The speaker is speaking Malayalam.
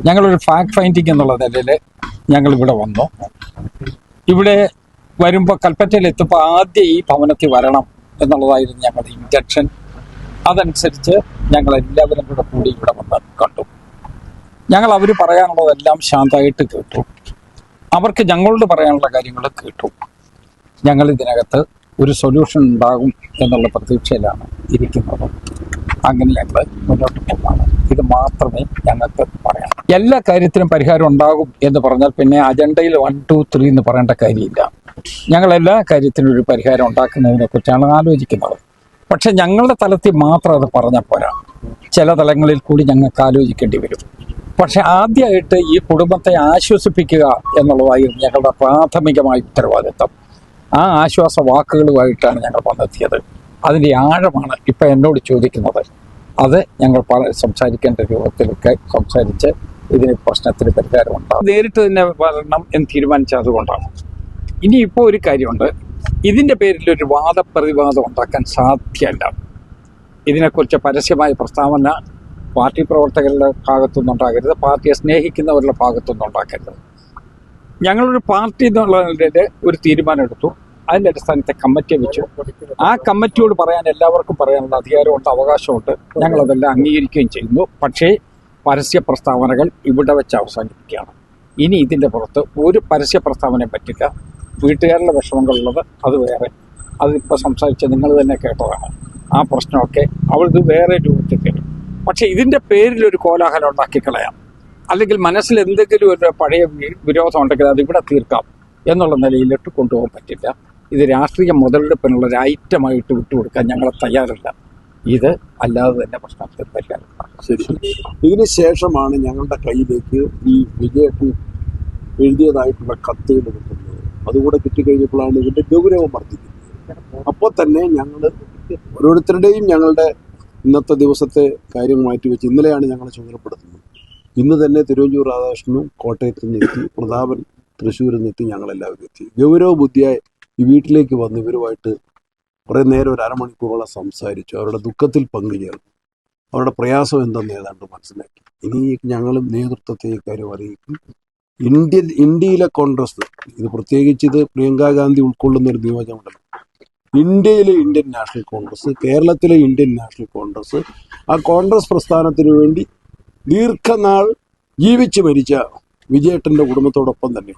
ഞങ്ങളൊരു ഫാക്ട് ഫൈൻഡിങ് എന്നുള്ള നിലയിൽ ഞങ്ങളിവിടെ വന്നു. ഇവിടെ വരുമ്പോൾ കൽപ്പറ്റയിൽ എത്തുമ്പോൾ ആദ്യം ഈ ഭവനത്തിൽ വരണം എന്നുള്ളതായിരുന്നു ഞങ്ങളുടെ ഇൻറ്റൻഷൻ. അതനുസരിച്ച് ഞങ്ങൾ എല്ലാവരും കൂടി ഇവിടെ വന്ന് കണ്ടു. ഞങ്ങൾ അവർ പറയാനുള്ളതെല്ലാം ശാന്തമായിട്ട് കേട്ടു. അവർക്ക് ഞങ്ങളോട് പറയാനുള്ള കാര്യങ്ങൾ കേട്ടു. ഞങ്ങൾ ഇതിനകത്ത് ഒരു സൊല്യൂഷൻ ഉണ്ടാകും എന്നുള്ള പ്രതീക്ഷയിലാണ് ഇരിക്കുന്നത്. അങ്ങനെ ഞങ്ങൾ മുന്നോട്ട് പോകുന്നതാണ്. ഇത് മാത്രമേ ഞങ്ങൾക്ക് പറയാം. എല്ലാ കാര്യത്തിനും പരിഹാരം ഉണ്ടാകും എന്ന് പറഞ്ഞാൽ പിന്നെ അജണ്ടയിൽ 1, 2, 3 എന്ന് പറയേണ്ട കാര്യമില്ല. ഞങ്ങൾ എല്ലാ കാര്യത്തിനും ഒരു പരിഹാരം ഉണ്ടാക്കുന്നതിനെ കുറിച്ചാണ് ആലോചിക്കുന്നത്. പക്ഷെ ഞങ്ങളുടെ തലത്തിൽ മാത്രം അത് പറഞ്ഞാൽ പോരാ, ചില തലങ്ങളിൽ കൂടി ഞങ്ങൾക്ക് ആലോചിക്കേണ്ടി വരും. പക്ഷെ ആദ്യമായിട്ട് ഈ കുടുംബത്തെ ആശ്വസിപ്പിക്കുക എന്നുള്ളതായിരുന്നു ഞങ്ങളുടെ പ്രാഥമികമായ ഉത്തരവാദിത്വം. ആ ആശ്വാസ വാക്കുകളുമായിട്ടാണ് ഞങ്ങൾ വന്നെത്തിയത്. അതിൻ്റെ ആഴമാണ് ഇപ്പം എന്നോട് ചോദിക്കുന്നത്. അത് ഞങ്ങൾ സംസാരിക്കേണ്ട രൂപത്തിലൊക്കെ സംസാരിച്ച് ഇതിന് പ്രശ്നത്തിന് പരിഹാരമുണ്ടാകും. നേരിട്ട് തന്നെ വരണം എന്ന് തീരുമാനിച്ചത് അതുകൊണ്ടാണ്. ഇനിയിപ്പോൾ ഒരു കാര്യമുണ്ട്, ഇതിൻ്റെ പേരിൽ ഒരു വാദപ്രതിവാദം ഉണ്ടാക്കാൻ സാധ്യമല്ല. ഇതിനെക്കുറിച്ച് പരസ്യമായ പ്രസ്താവന പാർട്ടി പ്രവർത്തകരുടെ ഭാഗത്തുനിന്നുണ്ടാകരുത്, പാർട്ടിയെ സ്നേഹിക്കുന്നവരുടെ ഭാഗത്തുനിന്ന് ഉണ്ടാക്കരുത്. ഞങ്ങളൊരു പാർട്ടി എന്നുള്ളതിൻ്റെ ഒരു തീരുമാനം എടുത്തു. അതിൻ്റെ അടിസ്ഥാനത്തെ കമ്മിറ്റി വെച്ചു. ആ കമ്മിറ്റിയോട് പറയാൻ എല്ലാവർക്കും പറയാനുള്ള അധികാരമുണ്ട്, അവകാശമുണ്ട്. ഞങ്ങളതെല്ലാം അംഗീകരിക്കുകയും ചെയ്യുന്നു. പക്ഷേ പരസ്യ പ്രസ്താവനകൾ ഇവിടെ വെച്ച് അവസാനിപ്പിക്കുകയാണ്. ഇനി ഇതിൻ്റെ പുറത്ത് ഒരു പരസ്യ പ്രസ്താവനയും പറ്റില്ല. വീട്ടുകാരുടെ വിഷമങ്ങളുള്ളത് അത് വേറെ. അതിപ്പോൾ സംസാരിച്ച് നിങ്ങൾ തന്നെ കേട്ടതാണ്. ആ പ്രശ്നമൊക്കെ അവളിത് വേറെ രൂപത്തിൽ തരും. പക്ഷേ ഇതിൻ്റെ പേരിലൊരു കോലാഹലം ഉണ്ടാക്കി കളയാം, അല്ലെങ്കിൽ മനസ്സിൽ എന്തെങ്കിലും ഒരു പഴയ വിരോധം ഉണ്ടെങ്കിൽ അതിവിടെ തീർക്കാം എന്നുള്ള നിലയിലിട്ട് കൊണ്ടുപോകാൻ പറ്റില്ല. ഇത് രാഷ്ട്രീയ മുതലെടുപ്പിനുള്ള ഒരു ഐറ്റമായിട്ട് വിട്ടുകൊടുക്കാൻ ഞങ്ങൾ തയ്യാറല്ല. ഇത് അല്ലാതെ തന്നെ പ്രശ്നത്തിന് പരിഹാരം. ശരി, ഇതിന് ശേഷമാണ് ഞങ്ങളുടെ കയ്യിലേക്ക് ഈ വിജയത്തിൽ എഴുതിയതായിട്ടുള്ള കത്തുകൾ കിട്ടുന്നത്. അതുകൂടെ കിട്ടിക്കഴിഞ്ഞപ്പോഴാണ് ഇതിന്റെ ഗൗരവം വർദ്ധിക്കുന്നത്. അപ്പോൾ തന്നെ ഞങ്ങൾ ഓരോരുത്തരുടെയും ഞങ്ങളുടെ ഇന്നത്തെ ദിവസത്തെ കാര്യം മാറ്റിവെച്ച് ഇന്നലെയാണ് ഞങ്ങളെ ചുമതലപ്പെടുത്തുന്നത്. ഇന്ന് തന്നെ തിരുവഞ്ചൂർ രാധാകൃഷ്ണനും കോട്ടയത്ത് നിന്നെത്തി, പ്രതാപൻ തൃശ്ശൂരിൽ നിന്നെത്തി, ഞങ്ങളെല്ലാവരും എത്തി. ഗൗരവ ബുദ്ധിയായി ഈ വീട്ടിലേക്ക് വന്ന് ഇവരുമായിട്ട് കുറേ നേരം ഒരു അരമണിക്കൂറോളം സംസാരിച്ചു. അവരുടെ ദുഃഖത്തിൽ പങ്കുചേർന്നു. അവരുടെ പ്രയാസം എന്തെന്ന് ഏതാണ്ട് മനസ്സിലാക്കി. ഇനി ഞങ്ങളും നേതൃത്വത്തെ ഈ കാര്യം അറിയിക്കും. ഇന്ത്യയിലെ കോൺഗ്രസ്, ഇത് പ്രത്യേകിച്ച് ഇത് പ്രിയങ്കാ ഗാന്ധി ഉൾക്കൊള്ളുന്ന ഒരു നിയോജകമണ്ഡലം. ഇന്ത്യയിലെ ഇന്ത്യൻ നാഷണൽ കോൺഗ്രസ്, കേരളത്തിലെ ഇന്ത്യൻ നാഷണൽ കോൺഗ്രസ്, ആ കോൺഗ്രസ് പ്രസ്ഥാനത്തിന് വേണ്ടി ദീർഘനാൾ ജീവിച്ചു മരിച്ച വിജയേട്ടൻ്റെ കുടുംബത്തോടൊപ്പം തന്നെ.